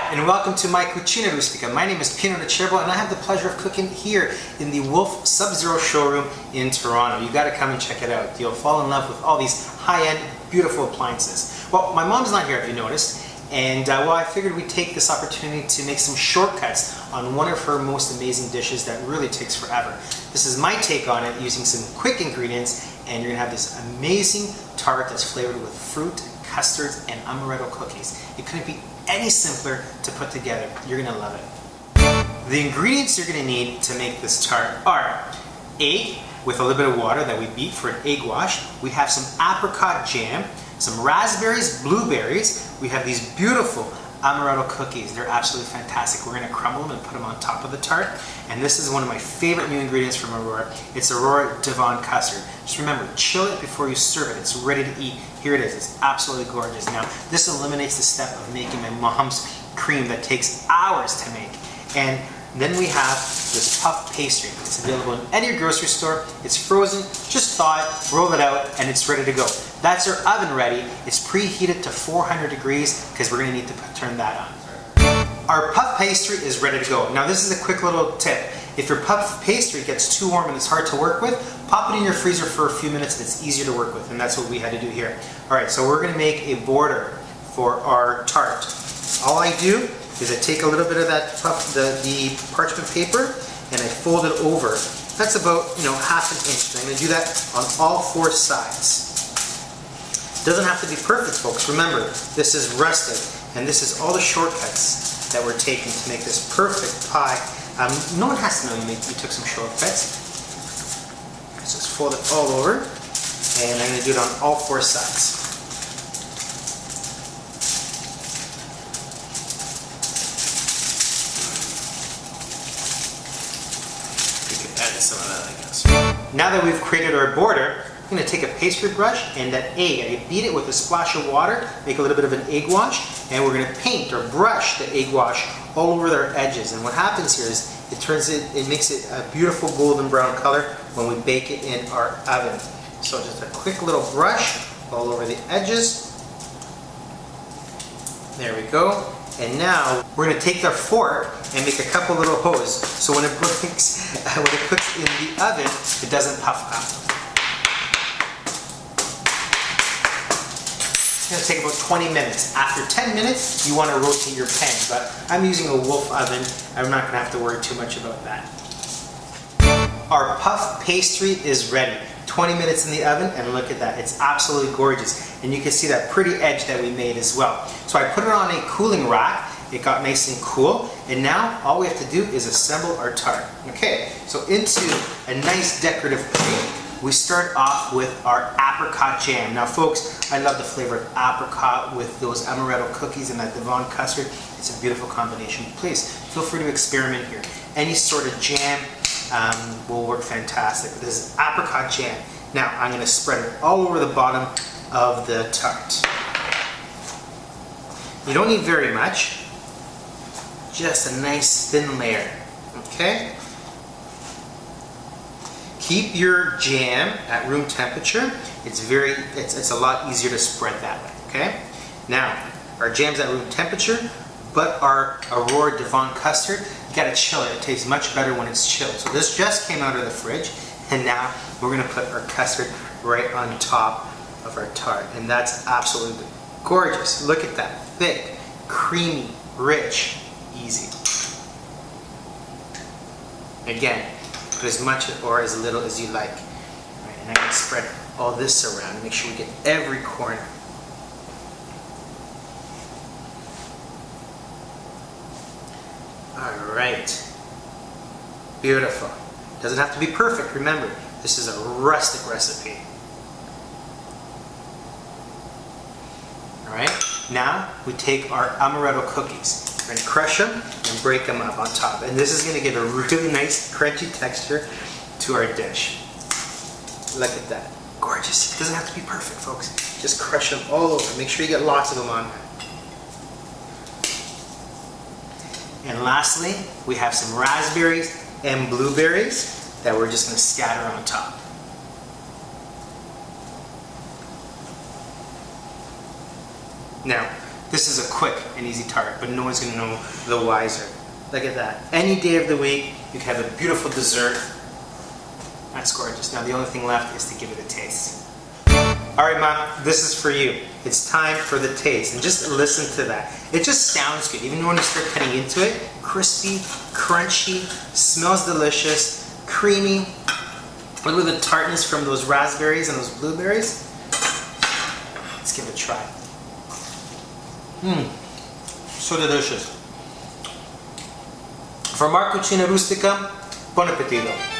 Hi, and welcome to my Cucina Rustica. My name is Pino and Cerbo, and I have the pleasure of cooking here in the Wolf Sub-Zero showroom in Toronto. You gotta come and check it out. You'll fall in love with all these high-end, beautiful appliances. Well, my mom's not here, if you noticed, and well, I figured we'd take this opportunity to make some shortcuts on one of her most amazing dishes that really takes forever. This is my take on it using some quick ingredients, and you're gonna have this amazing tart that's flavored with fruit, custards, and amaretto cookies. It couldn't be any simpler to put together. You're gonna love it. The ingredients you're gonna need to make this tart are egg with a little bit of water that we beat for an egg wash. We have some apricot jam, some raspberries, blueberries. We have these beautiful amaretto cookies. They're absolutely fantastic. We're gonna crumble them and put them on top of the tart. And this is one of my favorite new ingredients from Aurora. It's Aurora Devon Custard. Just remember, chill it before you serve it. It's ready to eat. Here it is. It's absolutely gorgeous. Now, this eliminates the step of making my mom's cream that takes hours to make. And then we have this puff pastry. It's available in any grocery store. It's frozen. Just thaw it, roll it out, and it's ready to go. That's our oven ready. It's preheated to 400 degrees because we're going to need to turn that on. Our puff pastry is ready to go. Now this is a quick little tip. If your puff pastry gets too warm and it's hard to work with, pop it in your freezer for a few minutes and it's easier to work with, and that's what we had to do here. Alright, so we're going to make a border for our tart. All I do is I take a little bit of that puff, the parchment paper, and I fold it over. That's about, half an inch. I'm going to do that on all four sides. Doesn't have to be perfect, folks. Remember, this is rustic, and this is all the shortcuts that we're taking to make this perfect pie. No one has to know you took some shortcuts. So just fold it all over, and I'm going to do it on all four sides. We could add some of that, I guess. Now that we've created our border, I'm going to take a pastry brush and that egg. I beat it with a splash of water, make a little bit of an egg wash, and we're going to paint or brush the egg wash all over their edges. And what happens here is it makes it a beautiful golden brown color when we bake it in our oven. So just a quick little brush all over the edges. There we go. And now we're going to take our fork and make a couple little holes so when it cooks in the oven, it doesn't puff up. It's going to take about 20 minutes. After 10 minutes, you want to rotate your pan, but I'm using a Wolf oven. I'm not going to have to worry too much about that. Our puff pastry is ready. 20 minutes in the oven, and look at that. It's absolutely gorgeous. And you can see that pretty edge that we made as well. So I put it on a cooling rack. It got nice and cool. And now all we have to do is assemble our tart. Okay, so into a nice decorative plate, we start off with our apricot jam. Now folks, I love the flavor of apricot with those amaretto cookies and that Devon custard. It's a beautiful combination. Please feel free to experiment here. Any sort of jam will work fantastic. This is apricot jam. Now I'm going to spread it all over the bottom of the tart. You don't need very much, just a nice thin layer. Okay? Keep your jam at room temperature. It's a lot easier to spread that way, okay? Now, our jam's at room temperature, but our Aurora Devon custard, you gotta chill it. It tastes much better when it's chilled. So this just came out of the fridge, and now we're gonna put our custard right on top of our tart, and that's absolutely gorgeous. Look at that, thick, creamy, rich, easy. Again, put as much or as little as you like. Right, and I'm going to spread all this around and make sure we get every corner. Alright. Beautiful. Doesn't have to be perfect, remember, this is a rustic recipe. Alright, now we take our amaretto cookies. We're going to crush them and break them up on top. And this is going to give a really nice crunchy texture to our dish. Look at that. Gorgeous. It doesn't have to be perfect, folks. Just crush them all over. Make sure you get lots of them on there. And lastly, we have some raspberries and blueberries that we're just going to scatter on top. Now, This is a quick and easy tart, but no one's gonna know the wiser. Look at that. Any day of the week, you can have a beautiful dessert. That's gorgeous. Now the only thing left is to give it a taste. All right, Mom, this is for you. It's time for the taste, and just listen to that. It just sounds good, even when you start cutting into it. Crispy, crunchy, smells delicious, creamy. Look at the tartness from those raspberries and those blueberries. Let's give it a try. So delicious. From our Cucina Rustica, buon appetito.